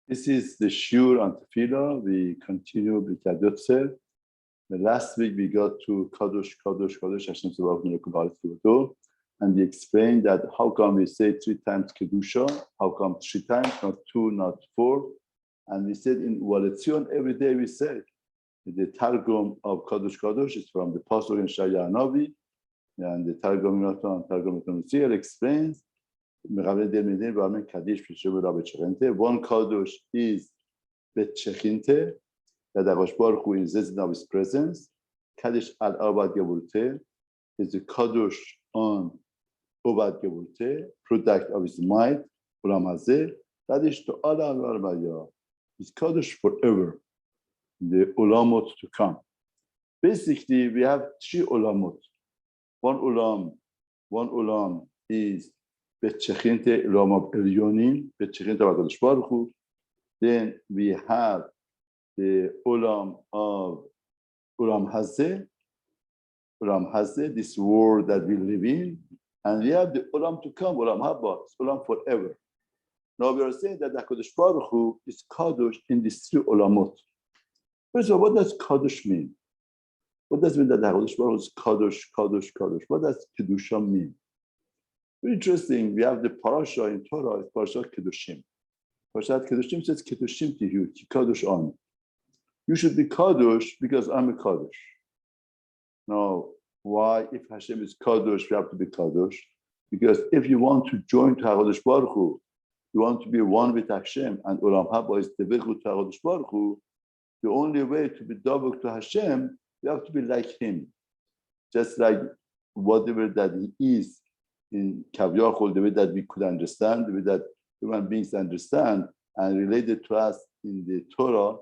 This is the shiur on tefillah. We continue Birkat Yotzer. Last week we got to Kadosh, Kadosh, Kadosh, Hashem Tzvaot Melech Haolam, and we explained that how come we say 3 times Kedusha, how come 3 times, not 2, not 4. And we said in Uvaletzion every day we say the Targum of Kadosh, Kadosh is from the Pasuk in Shaya Navi, and the Targum Yonatan explains one Kadosh is Betchechinte, that Akash Baruch Hu is resident of his presence. Kaddish al Abad Gevulte is the Kadosh on Abad Gevulte, product of his might, Ulam Hazeh. Kaddish to Allah al is Kadosh forever, the Ulamot to come. Basically, we have 3 Ulamot. One Ulam is Betchechinte Ulam of Elyonim, Betchechinte of Akash Baruch Hu. Then we have the Ulam of Ulam Hazeh, this world that we live in, and we have the Ulam to come, Ulam Haba, Ulam forever. Now we are saying that the Hakadosh Baruch Hu is Kadosh in these 3 Ulamot. First of all, what does Kadosh mean? What does it mean that the Hakadosh Baruch Hu is Kadosh, Kadosh, Kadosh? What does Kedusha mean? Very interesting. We have the parasha in Torah, it's parasha Kedushim. Parashat Kedushim says Kedushim to you, Kadosh on. You should be Kadosh because I'm a Kadosh. Now, why, if Hashem is Kadosh, we have to be Kadosh? Because if you want to join to HaKadosh Baruch Hu, you want to be one with Hashem, and Olam Haba is Tevechu to HaKadosh Baruch Hu, the only way to be Davuk to Hashem, you have to be like Him. Just like whatever that He is in Kavyachol, the way that we could understand, the way that human beings understand, and related to us in the Torah,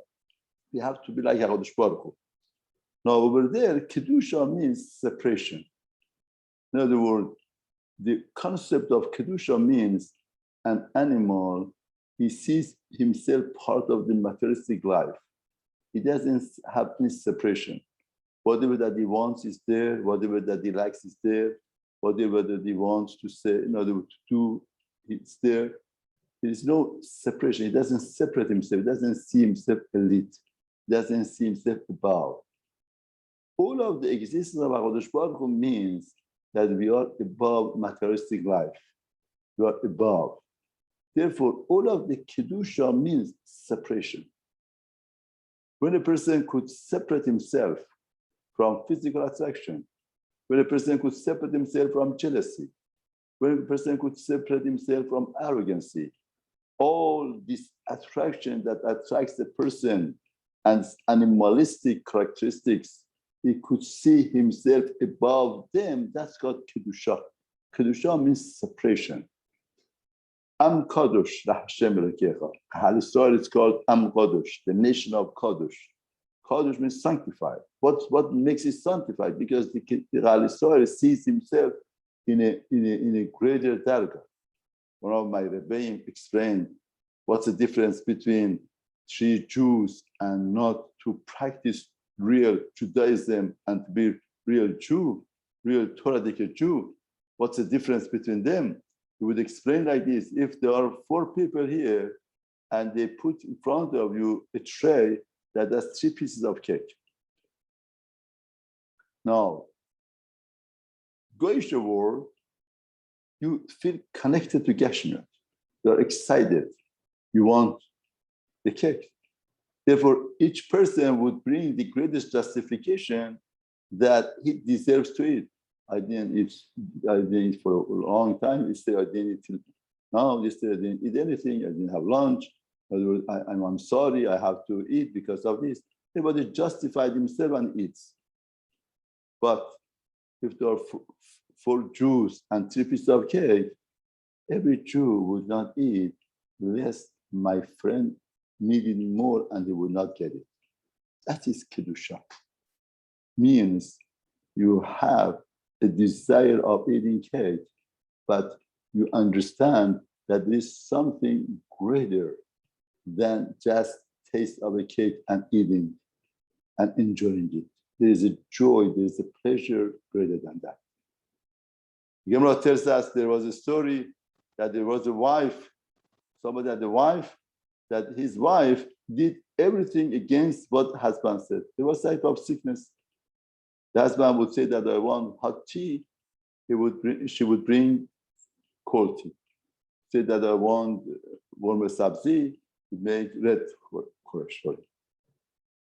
we have to be like HaKadosh Baruch Hu. Now over there, Kedusha means separation. In other words, the concept of Kedusha means an animal, he sees himself part of the materialistic life. He doesn't have any separation. Whatever that he wants is there, whatever that he likes is there, whatever that he wants to say, in other words, to do, it's there. There is no separation. He doesn't separate himself. He doesn't see himself elite. Doesn't see himself above. All of the existence of HaKadosh Baruch Hu means that we are above materialistic life. We are above. Therefore, all of the Kedusha means separation. When a person could separate himself from physical attraction, when a person could separate himself from jealousy, when a person could separate himself from arrogancy, all this attraction that attracts the person and animalistic characteristics, he could see himself above them. That's called Kedusha. Kedusha means separation. Am Kadosh, Hashem Elokecha. Israel is called Am Kadosh, the nation of Kadosh. Kadosh means sanctified. What makes it sanctified? Because the Israel sees himself in a greater dargah. One of my Rebbeim explained what's the difference between 3 Jews and not to practice real Judaism and to be real Jew, real Torah-dike Jew. What's the difference between them? He would explain like this: if there are 4 people here and they put in front of you a tray that has 3 pieces of cake. Now, Goyish world, you feel connected to Gashmiut. You're excited. You want the cake. Therefore, each person would bring the greatest justification that he deserves to eat. I didn't eat for a long time. Yesterday, I didn't eat till now. Yesterday, I didn't eat anything. I didn't have lunch. I'm sorry, I have to eat because of this. Everybody justified himself and eats. But if there are 4 Jews and 3 pieces of cake, every Jew would not eat lest my friend needed more and he would not get it. That is Kedusha. Means you have a desire of eating cake, but you understand that there is something greater than just taste of a cake and eating and enjoying it. There is a joy, there is a pleasure greater than that. Gemara tells us there was a story that there was a wife, somebody had a wife, that his wife did everything against what husband said. There was a type of sickness. The husband would say that I want hot tea. She would bring cold tea. Say that I want warmer sabzi, would make red koresh for him.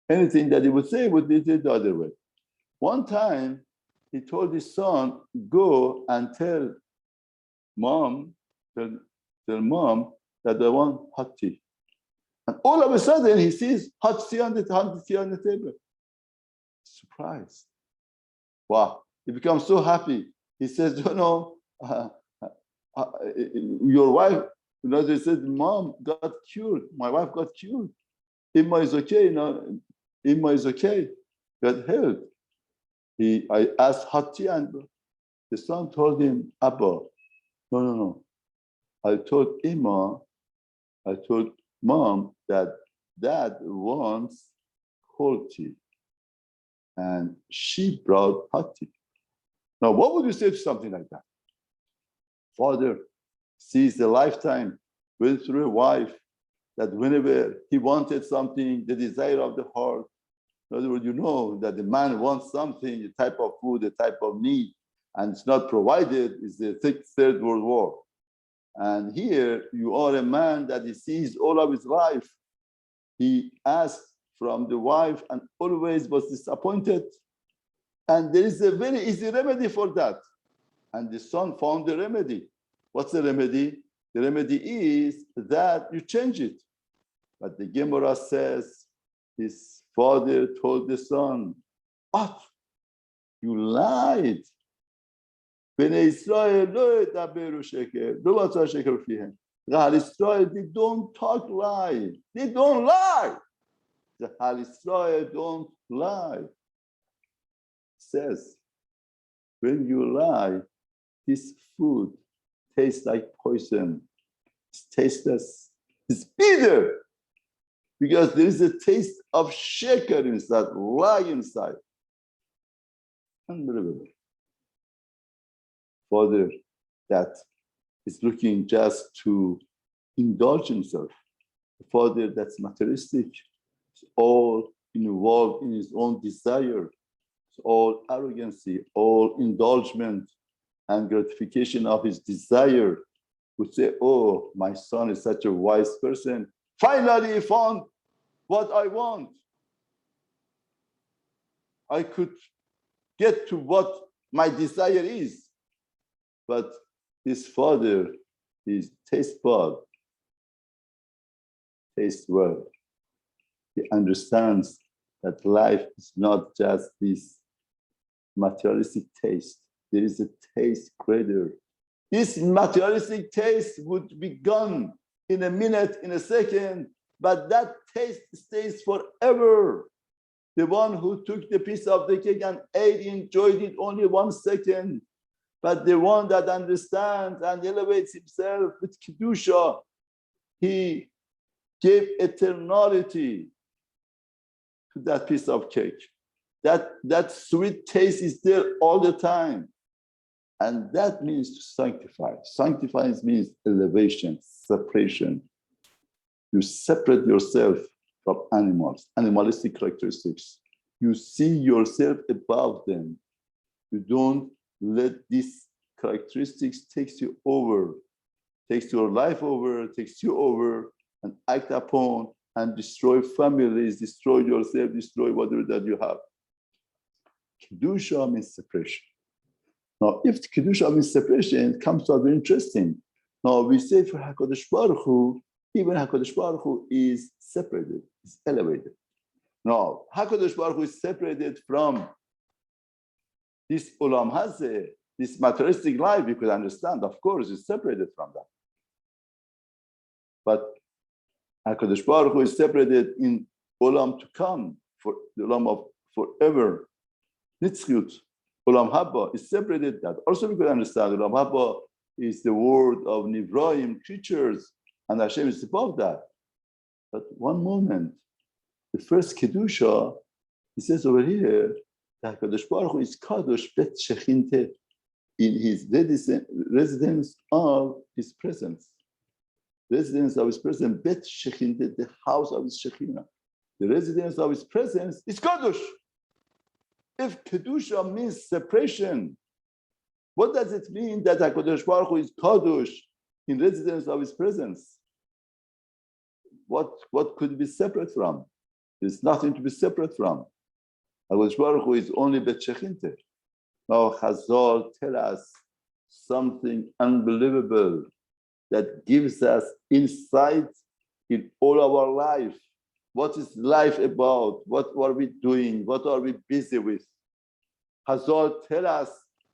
Anything that he would say would be the other way. One time, he told his son, go and tell mom that I want hot tea. And all of a sudden, he sees hot tea on the table. Surprised. Wow. He becomes so happy. He says, your wife, he said, mom got cured. My wife got cured. Imma is okay, Imma is okay. Got healed. I asked hot tea, and the son told him, Abba, no. I told mom that dad wants cold tea. And she brought hot tea. Now, what would you say to something like that? Father sees the lifetime, went through a wife that whenever he wanted something, the desire of the heart, in other words, that the man wants something, a type of food, a type of need, and it's not provided, is the Third World War. And here you are a man that he sees all of his life. He asked from the wife and always was disappointed. And there is a very easy remedy for that. And the son found the remedy. What's the remedy? The remedy is that you change it. But the Gemara says, his father told the son, but you lied. Bnei Israel Israel, they don't talk lie. They don't lie. The Israel don't lie. Says, when you lie, this food tastes like poison. It's tasteless. It's bitter. Because there is a taste of sheker inside, lie inside. Unbelievable. Father that is looking just to indulge himself. A father that's materialistic, is all involved in his own desire, it's all arrogancy, all indulgence and gratification of his desire, would say, oh, my son is such a wise person. Finally, he found what I want. I could get to what my desire is. But his father, his taste bud, tastes well. He understands that life is not just this materialistic taste. There is a taste greater. This materialistic taste would be gone in a minute, in a second, but that taste stays forever. The one who took the piece of the cake and ate, enjoyed it only 1 second. But the one that understands and elevates himself with Kedusha, he gave eternality to that piece of cake. That sweet taste is there all the time. And that means to sanctify. Sanctifying means elevation, separation. You separate yourself from animals, animalistic characteristics. You see yourself above them. You don't let these characteristics takes you over, takes your life over, takes you over, and act upon and destroy families, destroy yourself, destroy whatever that you have. Kedusha means separation. Now, if Kedusha means separation, it comes out very interesting. Now, we say for HaKadosh Baruch Hu, even HaKadosh Baruch Hu is separated, is elevated. Now, HaKadosh Baruch Hu is separated from this Olam Hazeh, this materialistic life, you could understand, of course, is separated from that. But HaKadosh Baruch Hu is separated in Olam to come, for the Olam of forever. Nitzchut, Olam Haba is separated that. Also, we could understand Olam Haba is the world of Nivraim, creatures, and Hashem is above that. But one moment, the first Kedusha, he says over here, that HaKadosh Baruch Hu is Kadosh Bet Shechinte, in his residence of his presence. residence of his presence, Bet Shekhinah, the house of his Shekhinah. The residence of his presence is Kadosh. If Kedusha means separation, what does it mean that HaKadosh Baruch Hu is Kadosh in residence of his presence? What could be separate from? There's nothing to be separate from. HaKadosh Baruch Hu is only Bet Shekhinah. Now Chazal tell us something unbelievable that gives us insight in all of our life. What is life about? What are we doing? What are we busy with? Chazal tell us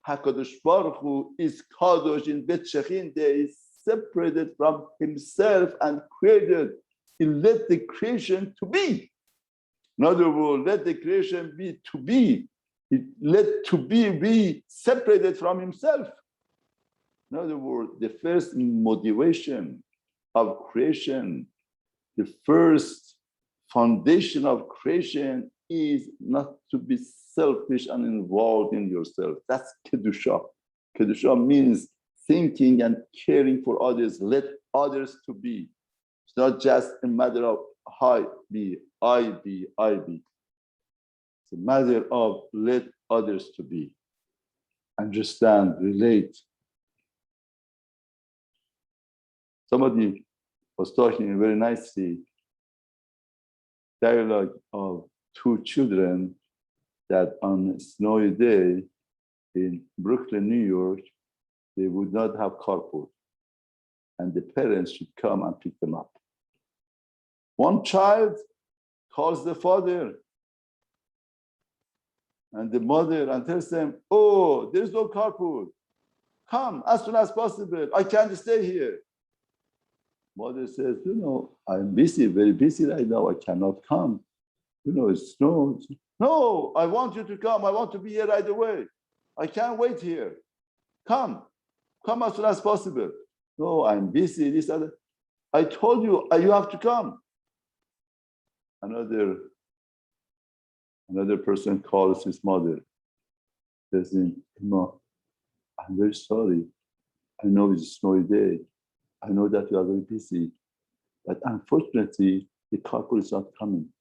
HaKadosh Baruch Hu is Kadosh in Bet Shekhinah, is separated from himself and created. He let the creation to be. In other words, let the creation be to be. He let to be separated from himself. In other words, the first motivation of creation, the first foundation of creation is not to be selfish and involved in yourself. That's Kedusha. Kedusha means thinking and caring for others. Let others to be. It's not just a matter of I be. It's a matter of let others to be. Understand, relate. Somebody was talking very nicely, dialogue of two children that on a snowy day in Brooklyn, New York, they would not have carpool and the parents should come and pick them up. One child calls the father and the mother and tells them, oh, there's no carpool. Come as soon as possible. I can't stay here. Mother says, I'm busy, very busy right now. I cannot come. It's snow. No, I want you to come. I want to be here right away. I can't wait here. Come as soon as possible. No, I'm busy, this, other. I told you, you have to come. Another person calls his mother. Says, I'm very sorry. I know it's a snowy day. I know that you are very busy, but unfortunately, the carpool is not coming.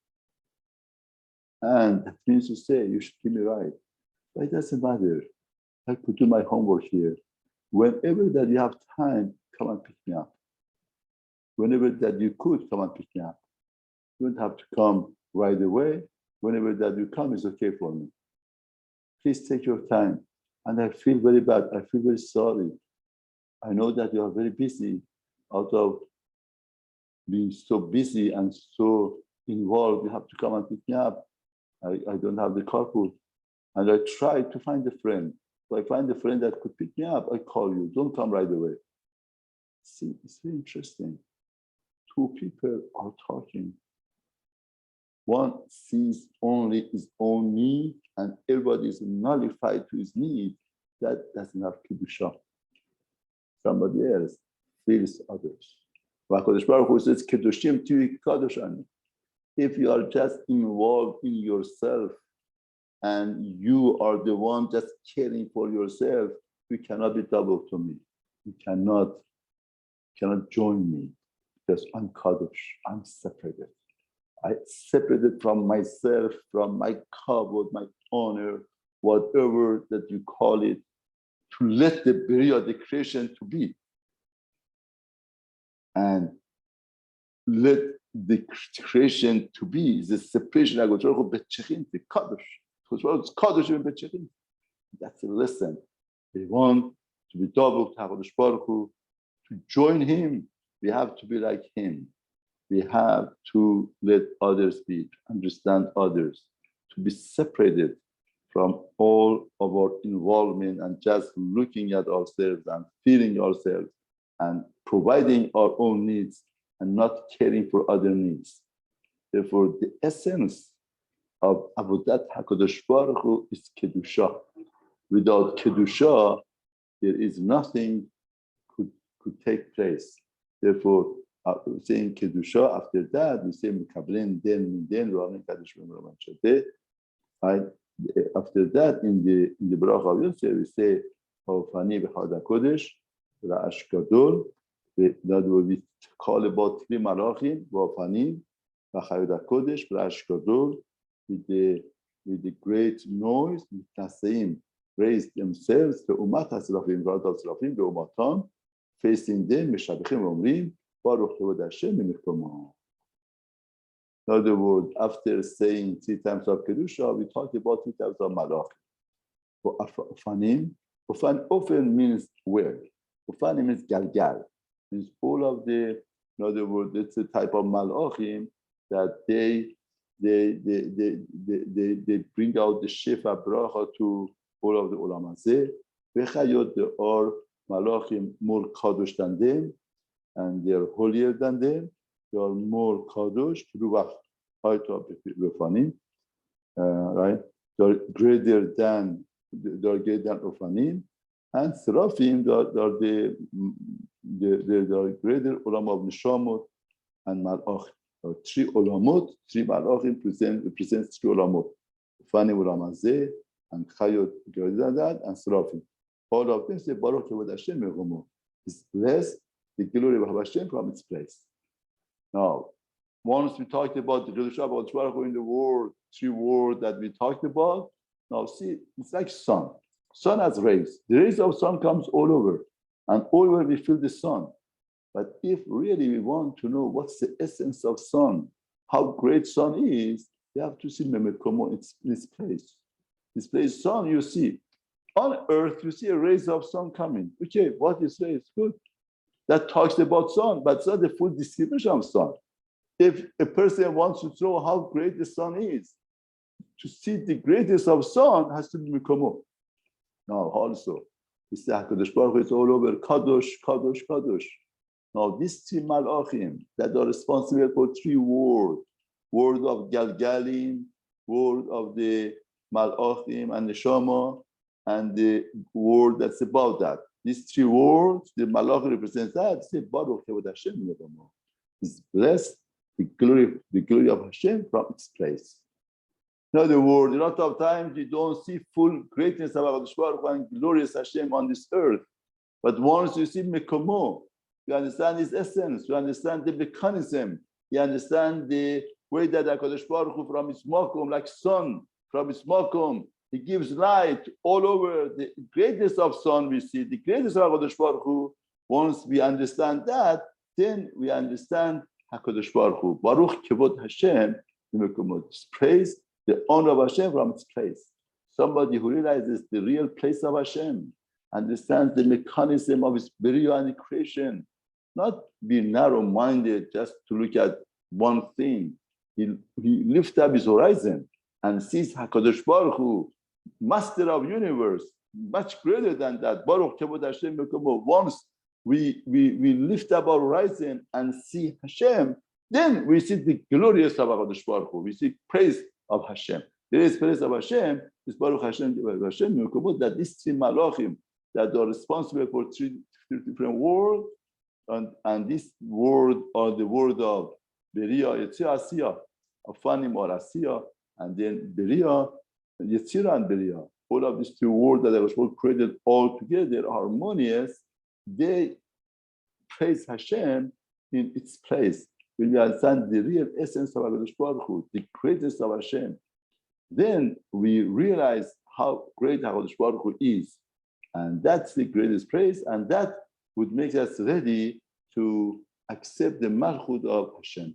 And that means to say, you should give me a ride. But it doesn't matter. I could do my homework here. Whenever that you have time, come and pick me up. Whenever that you could, come and pick me up. You don't have to come right away. Whenever that you come, is okay for me. Please take your time. And I feel very bad. I feel very sorry. I know that you are very busy. Out of being so busy and so involved, you have to come and pick me up. I don't have the carpool. And I try to find a friend. If I find a friend that could pick me up, I call you. Don't come right away. See, it's very interesting. Two people are talking. One sees only his own need and everybody is nullified to his need. That doesn't have Kedusha. Somebody else feels others. HaKadosh Baruch Hu says, Kedushim tiyu kadoshani. If you are just involved in yourself and you are the one just caring for yourself, you cannot be double to me. You cannot join me because I'm kadosh. I'm separated. I separated from myself, from my kavod, my honor, whatever that you call it, to let the bria, the creation to be. And let the creation to be the separation. That's a lesson. We want to be double to HaKadosh Baruch Hu, to join him. We have to be like him. We have to let others be, to understand others, to be separated from all of our involvement and just looking at ourselves and feeling ourselves and providing our own needs and not caring for other needs. Therefore, the essence of Avodat HaKadosh Baruch Hu is Kedusha. Without Kedusha, there is nothing could take place. Therefore, saying Kedusha, after that, we say Mekablen Den Ro'amin Kadosh Roman Shadeh. After that, in the Bracha of Yotzer, we say Hofani B'Chad HaKodesh Ra'ash Gadol In other words, we call about three malachim, Vafanim, Yachad Kollel, Yachad Kollel, with the great noise, Mitnaseim raised themselves, the Umat HaSerafim, God of Serafim, the Umatam, facing them, Meshabechim Omrim, Baruch Kevod Hashem Mekomah. In other words, after saying 3 times of Kedusha, we talk about 3 times of Malach. For Ufanim, Ufan often means where. Ufanim means Galgal. Means all of the, in other words, it's a type of Malachim that they bring out the Shefa Bracha to all of the Olam Hazeh. Vechayot, there are Malachim more Kadosh than them, and they are holier than them. They are more Kadosh, Ruach, Hayto, Ufanim, right? They are greater than Ufanim, and Serafim, they are the greater Olam of Neshamot and Malach. 3 Olamot, 3 Malachim represents 3 Olamot. Ufanim Olam Hazeh, and Chayot greater than that, and Serafim. All of them say Baruch Kevod Hashem Mekomah. Is blessed the glory of Hashem from its place. Now, once we talked about the Kedusha, about Baruch in the word, 3 words that we talked about. Now, see, it's like sun. Sun has rays. The rays of sun comes all over, and all over we feel the sun. But if really we want to know what's the essence of sun, how great sun is, you have to see Mekomah in this place. This place, sun, you see. On earth, you see a rays of sun coming. Okay, what you say is good. That talks about sun, but it's not the full description of sun. If a person wants to know how great the sun is, to see the greatness of sun has to be Mekomah. Now, also, it's the HaKadosh Baruch Hu is all over, Kadosh, Kadosh, Kadosh. Now, these 3 Malachim that are responsible for 3 words, word of Galgalim, word of the Malachim and the Shama, and the word that's about that. These 3 words, the Malach represents that. Say Baruch Kevod Hashem Mekomah. Is blessed the glory of Hashem from its place. In other words, a lot of times you don't see full greatness of HaKadosh Baruch Hu and glorious Hashem on this earth. But once you see Mekomah, you understand his essence, you understand the mechanism, you understand the way that HaKadosh Baruch Hu from his makom, like sun, from his makom, he gives light all over. The greatness of sun we see, the greatness of HaKadosh Baruch Hu. Once we understand that, then we understand HaKadosh Baruch Hu. Baruch Kevod Hashem, praise the honor of Hashem from its place. Somebody who realizes the real place of Hashem, understands the mechanism of his burial and creation, not be narrow-minded just to look at one thing. He lifts up his horizon and sees HaKadosh Baruch Hu, master of universe, much greater than that. Baruch Kevod Hashem Mekomah. Once we lift up our horizon and see Hashem, then we see the glorious of HaKadosh Baruch Hu. We see praise of Hashem. There is praise of Hashem, is Baruch Hashem Mekomah, that these 3 Malachim that are responsible for 3 different words, and this word are the word of Beria, Yotzer, Asiya, Afanim or Asiya, and then Beria, Yetzirah and Beria. All of these 2 words that were created all together, harmonious, they praise Hashem in its place. When we understand the real essence of HaKadosh Baruch Hu, the greatness of Hashem, then we realize how great HaKadosh Baruch Hu is. And that's the greatest praise, and that would make us ready to accept the malchut of Hashem.